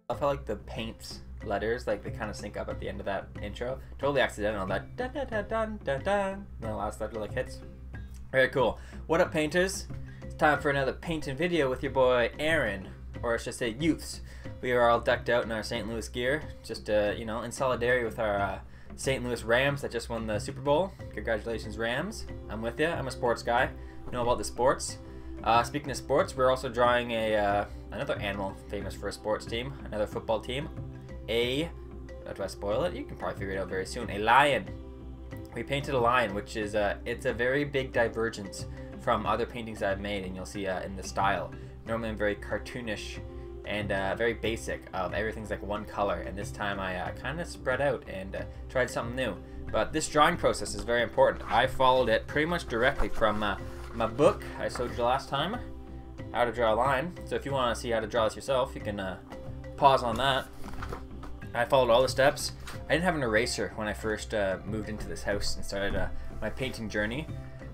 I felt like the paints letters, like they kind of sync up at the end of that intro. Totally accidental. That dun dun dun dun dun dun. The last letter like hits. Very cool. What up, painters? It's time for another painting video with your boy Aaron, or I should say youths. We are all decked out in our St. Louis gear, just you know, in solidarity with our St. Louis Rams that just won the Super Bowl. Congratulations, Rams. I'm with you. I'm a sports guy. Know about the sports. Speaking of sports, we're also drawing another animal famous for a sports team, another football team. Do I spoil it? You can probably figure it out very soon. A lion. We painted a lion, which is it's a very big divergence from other paintings I've made, and you'll see in the style. Normally I'm very cartoonish and very basic. Everything's like one color, and this time I kind of spread out and tried something new. But this drawing process is very important. I followed it pretty much directly from my book I showed you last time, How to Draw a Line. So if you want to see how to draw this yourself, you can pause on that. I followed all the steps. I didn't have an eraser when I first moved into this house and started my painting journey.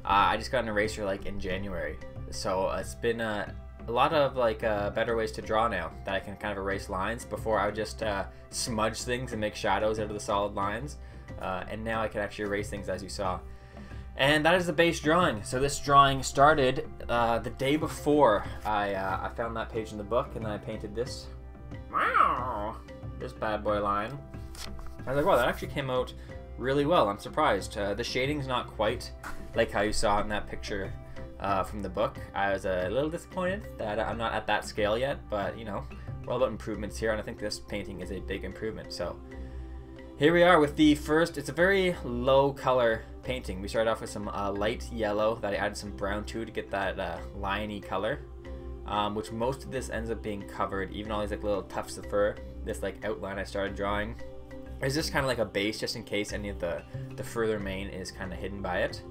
I just got an eraser like in January. So it's been a lot of like better ways to draw now that I can kind of erase lines. Before I would just smudge things and make shadows out of the solid lines. And now I can actually erase things, as you saw. And that is the base drawing. So this drawing started the day before I found that page in the book, and then I painted this. Wow, this bad boy line. I was like, wow, that actually came out really well. I'm surprised. The shading's not quite like how you saw in that picture from the book. I was a little disappointed that I'm not at that scale yet, but you know, we're all about improvements here, and I think this painting is a big improvement. So here we are with the first. It's a very low color painting. We started off with some light yellow that I added some brown to get that liony color, which most of this ends up being covered. Even all these like little tufts of fur, this like outline I started drawing is just kind of like a base, just in case any of the further mane is kind of hidden by it.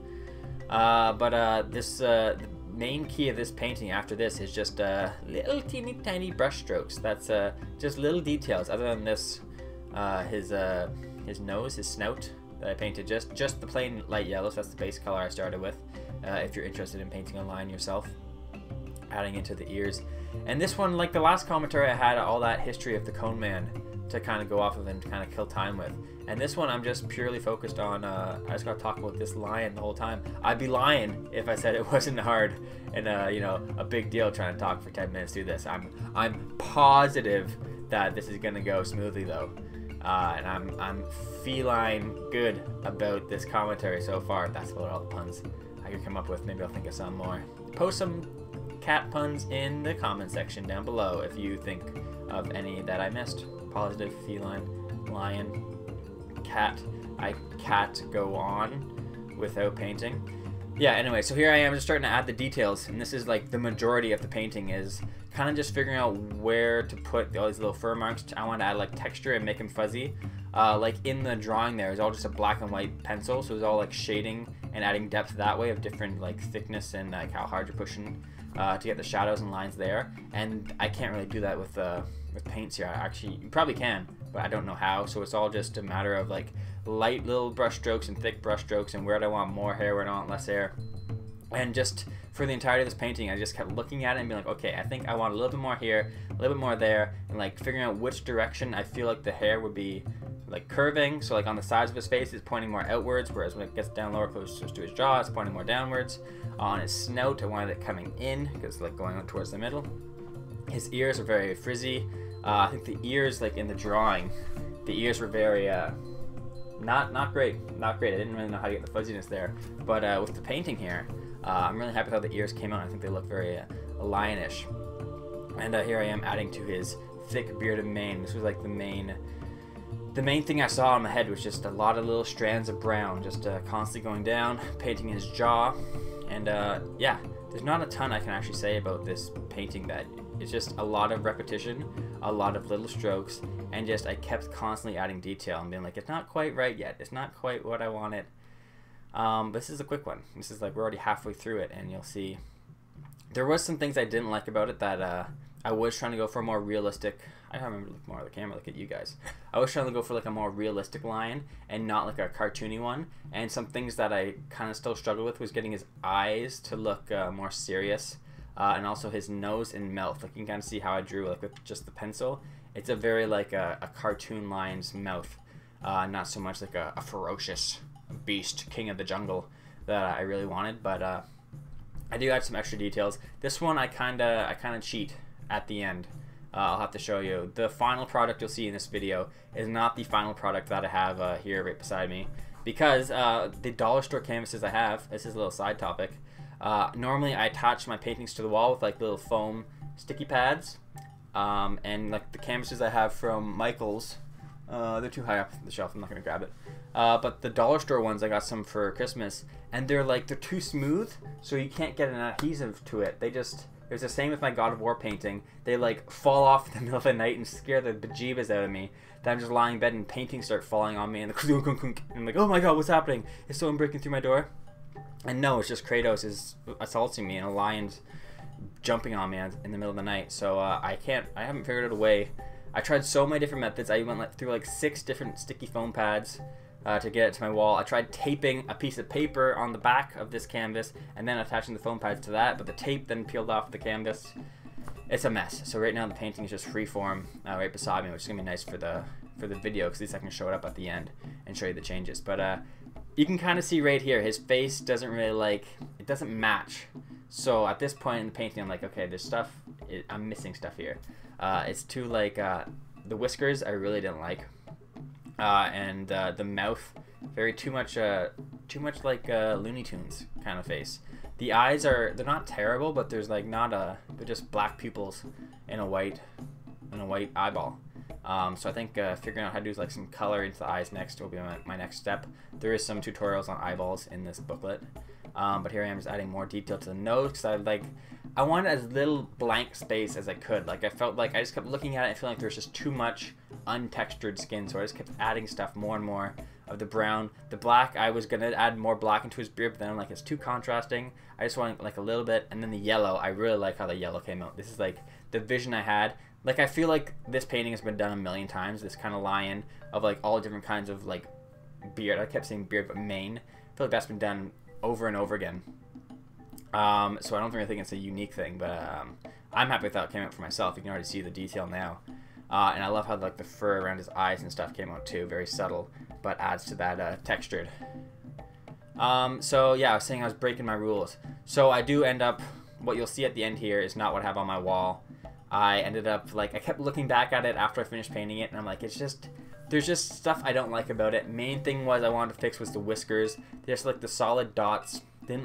The main key of this painting after this is just little teeny tiny brush strokes. That's just little details. Other than this, his nose, his snout that I painted just the plain light yellow. So that's the base color I started with. If you're interested in painting a line yourself, adding into the ears. And this one, like the last commentary, I had all that history of the Cone Man to kind of go off of and kind of kill time with. And this one I'm just purely focused on, I just got to talk about this lion the whole time. I'd be lying if I said it wasn't hard and you know, a big deal trying to talk for 10 minutes through this. I'm positive that this is gonna go smoothly though. And I'm feline good about this commentary so far. That's about all the puns I could come up with. Maybe I'll think of some more. Post some cat puns in the comment section down below if you think of any that I missed. Positive, feline, lion, cat. I can't go on without painting. Yeah, anyway, so here I am just starting to add the details, and this is like the majority of the painting is kind of just figuring out where to put all these little fur marks. I want to add like texture and make them fuzzy. Like in the drawing there is all just a black and white pencil, so it's all like shading and adding depth that way of different like thickness and like how hard you're pushing to get the shadows and lines there. And I can't really do that with paints here. Actually, you probably can, but I don't know how. So it's all just a matter of like light little brush strokes and thick brush strokes, and where do I want more hair, where do I want less hair. And just for the entirety of this painting, I just kept looking at it and being like, okay, I think I want a little bit more here, a little bit more there, and like figuring out which direction I feel like the hair would be like curving. So like on the sides of his face, it's pointing more outwards, whereas when it gets down lower close to his jaw, it's pointing more downwards. On his snout, I wanted it coming in because like going out towards the middle. His ears are very frizzy. I think the ears, like in the drawing, the ears were very not great. I didn't really know how to get the fuzziness there, but with the painting here, I'm really happy with how the ears came out. I think they look very lionish. And here I am adding to his thick bearded mane. This was like the main thing I saw on the head was just a lot of little strands of brown, just constantly going down, painting his jaw. And yeah, there's not a ton I can actually say about this painting. That it's just a lot of repetition, a lot of little strokes, and just I kept constantly adding detail and being like, it's not quite right yet, it's not quite what I wanted. This is a quick one. This is like we're already halfway through it, and you'll see there was some things I didn't like about it that I was trying to go for a more realistic. I don't remember to look more at the camera, look at you guys. I was trying to go for like a more realistic line and not like a cartoony one. And some things that I kind of still struggled with was getting his eyes to look more serious, and also his nose and mouth. Like you can kind of see how I drew like with just the pencil, It's a very like a cartoon lion's mouth, not so much like a ferocious beast, king of the jungle that I really wanted. But I do add some extra details. This one I kinda cheat at the end. I'll have to show you. The final product you'll see in this video is not the final product that I have here right beside me, because the dollar store canvases I have, this is a little side topic, normally I attach my paintings to the wall with like little foam sticky pads, and like the canvases I have from Michael's, they're too high up the shelf, I'm not gonna grab it, but the dollar store ones, I got some for Christmas, and they're too smooth, so you can't get an adhesive to it. It was the same with my God of War painting. They like fall off in the middle of the night and scare the bejeebas out of me. Then I'm just lying in bed and paintings start falling on me, and I'm like, oh my god, what's happening? Is someone breaking through my door? And no, it's just Kratos is assaulting me and a lion's jumping on me in the middle of the night. So I haven't figured out a way. I tried so many different methods. I went through like 6 different sticky foam pads to get it to my wall. I tried taping a piece of paper on the back of this canvas and then attaching the foam pads to that, but the tape then peeled off the canvas. It's a mess. So right now the painting is just freeform right beside me, which is gonna be nice for the video, because at least I can show it up at the end and show you the changes. But you can kind of see right here, his face doesn't really it doesn't match. So at this point in the painting, I'm like, okay, there's stuff, I'm missing stuff here. It's too the whiskers I really didn't like. And the mouth, too much like Looney Tunes kind of face. The eyes they're not terrible, but there's like they're just black pupils in a white eyeball. So I think figuring out how to do like some color into the eyes next will be my next step. There is some tutorials on eyeballs in this booklet, but here I am just adding more detail to the nose, because I wanted as little blank space as I could. Like I felt like I just kept looking at it and feeling like there's just too much untextured skin, so I just kept adding stuff, more and more of the brown. The black, I was gonna add more black into his beard, but then I'm like, it's too contrasting. I just want like a little bit. And then the yellow, I really like how the yellow came out. This is like the vision I had. Like I feel like this painting has been done a million times, this kind of lion of like all different kinds of like beard. I kept saying beard, but mane. I feel like that's been done over and over again. So I don't really think it's a unique thing, but I'm happy with how it came out for myself. You can already see the detail now. And I love how like the fur around his eyes and stuff came out too. Very subtle, but adds to that textured. So yeah, I was saying I was breaking my rules. So I do end up, what you'll see at the end here is not what I have on my wall. I ended up I kept looking back at it after I finished painting it, and I'm like, there's just stuff I don't like about it. Main thing I wanted to fix was the whiskers. Just like the solid dots they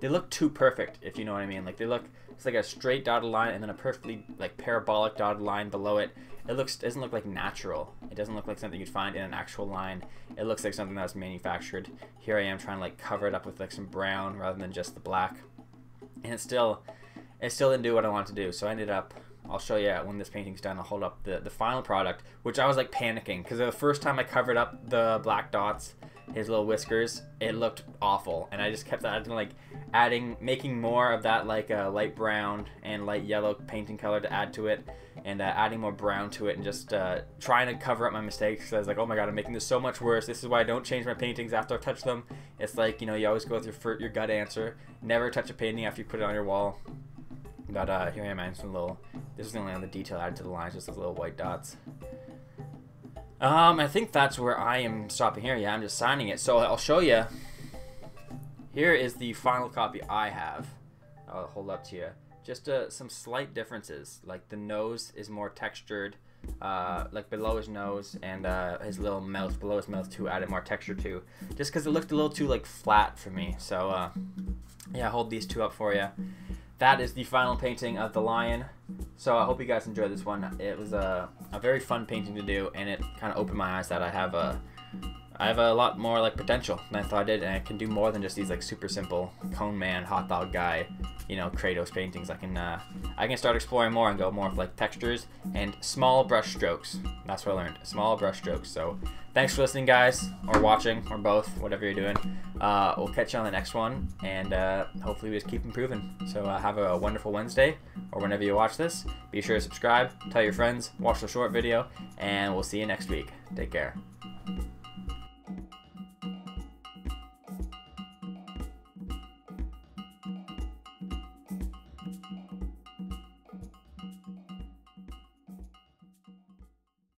look too perfect, if you know what I mean. Like it's like a straight dotted line and then a perfectly like parabolic dotted line below it. It doesn't look like natural. It doesn't look like something you'd find in an actual line. It looks like something that was manufactured. Here I am trying to like cover it up with like some brown rather than just the black, and it still didn't do what I wanted to do. So I ended up, I'll show you when this painting's done. I'll hold up the final product, which I was like panicking because the first time I covered up the black dots, his little whiskers, it looked awful, and I just kept making more of that like light brown and light yellow painting color to add to it, and adding more brown to it, and just trying to cover up my mistakes, because I was like, oh my god, I'm making this so much worse. This is why I don't change my paintings after I've touched them. It's like, you know, you always go with your gut answer. Never touch a painting after you put it on your wall. But here I am adding some this is the only other detail added to the lines, just those little white dots. I think that's where I am stopping here. Yeah, I'm just signing it. So I'll show you. Here is the final copy I have. I'll hold up to you. Just some slight differences. Like the nose is more textured, like below his nose, and his little mouth, below his mouth too, added more texture to. Just because it looked a little too like flat for me. So yeah, I'll hold these two up for you. That is the final painting of the lion. So I hope you guys enjoyed this one. It was a very fun painting to do, and it kind of opened my eyes that I have a lot more like potential than I thought I did, and I can do more than just these like super simple cone man, hot dog guy, you know, Kratos paintings. I can start exploring more and go more with like textures and small brush strokes. That's what I learned, small brush strokes. So thanks for listening, guys, or watching, or both, whatever you're doing. We'll catch you on the next one, and hopefully we just keep improving. So have a wonderful Wednesday, or whenever you watch this. Be sure to subscribe, tell your friends, watch the short video, and we'll see you next week. Take care.